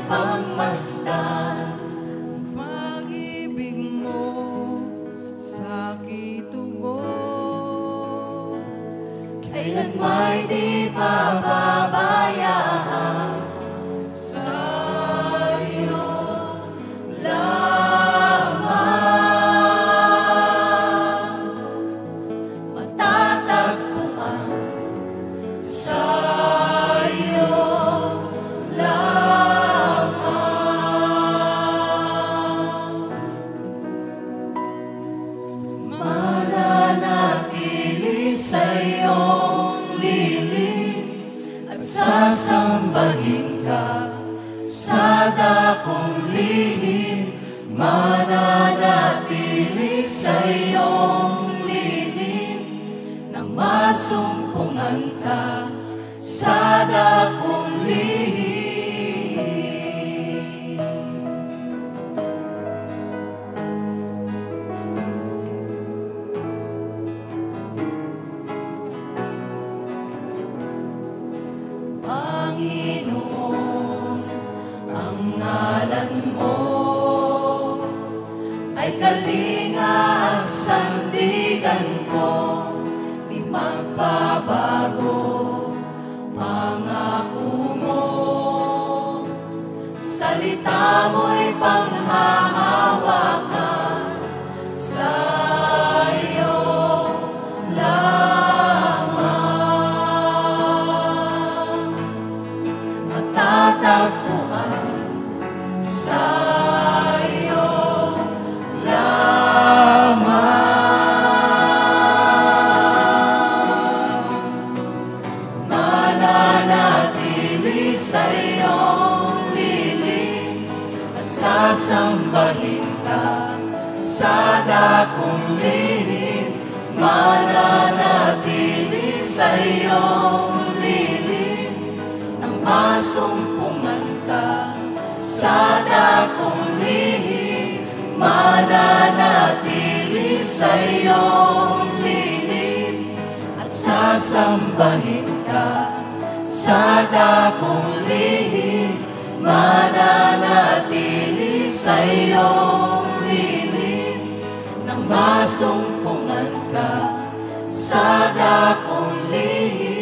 pagmasdan. Pag-ibig mo sa kitugon, kailan may di pababayaan. Sa'yo lamang matatagpuan. Sa'yo lamang mananatili sa iyong lilim at sasambahin ka sa dakong lihim. Mananatili sa iyong lilim nang masumpungan ka sa dakong lihim. Panginoon, ang ngalan mo ay kalinga at sandigan ko, di magbabago. Pangako mo, salita mo'y panghahawakan. Sa'yo lamang matatagpuan. Sa'yo lamang mananatili sa iyong lilim at sasambahin ka sa dakong lihim. Mananatili sa iyong lilim nang masumpungan ka sa dakong lihim. Mananatili sa iyong lilim at sasambahin ka sa dakong lihim. Mananatili sa iyong lilim nang masumpungan ka sa dakong lihim.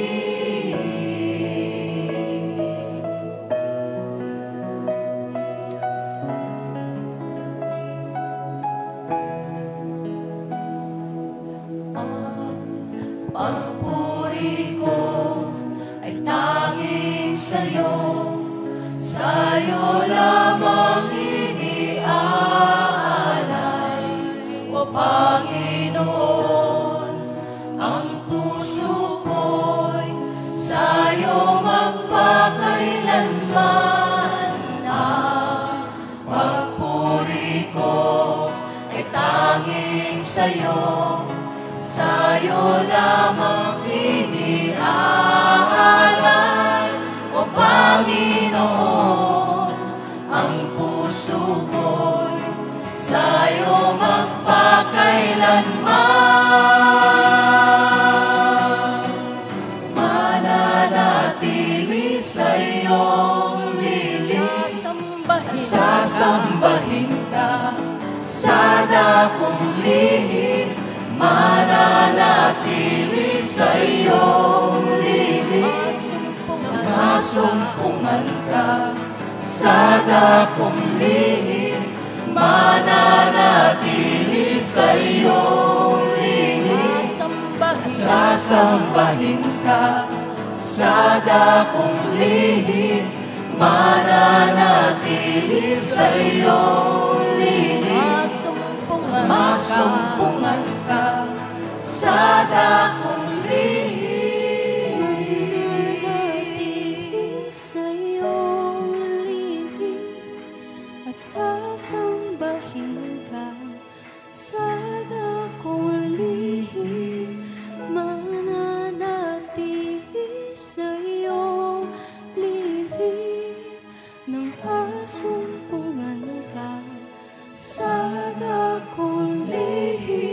Pagpuri ko ay tanging sa'yo, sa'yo lamang iniaalay. O Panginoon, ang puso ko'y sa'yo magpakailanman. Ang pagpuri ko ay tanging sa'yo, sa'yo lamang iniaalay. O Panginoon, ang puso ko'y sa'yo magpakailanman. Mananatili sa iyong lilim, sasambahin ka sa dakong lihim. Mananatili sa iyong lilim, masumpungan ka sa dakong lihim. Mananatili sa iyong lilim, sasambahin ka sa dakong lihim. Mananatili sa iyong lilim, masumpungan ka sa dakong lihim. Sa iyong lihim at sasambahin ka sa dakong lihim. Mananatili sa iyong lihim nang masumpungan ka sa dakong lihim.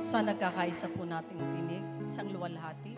Sa nagkakaisa po nating tinig, isang luwalhati.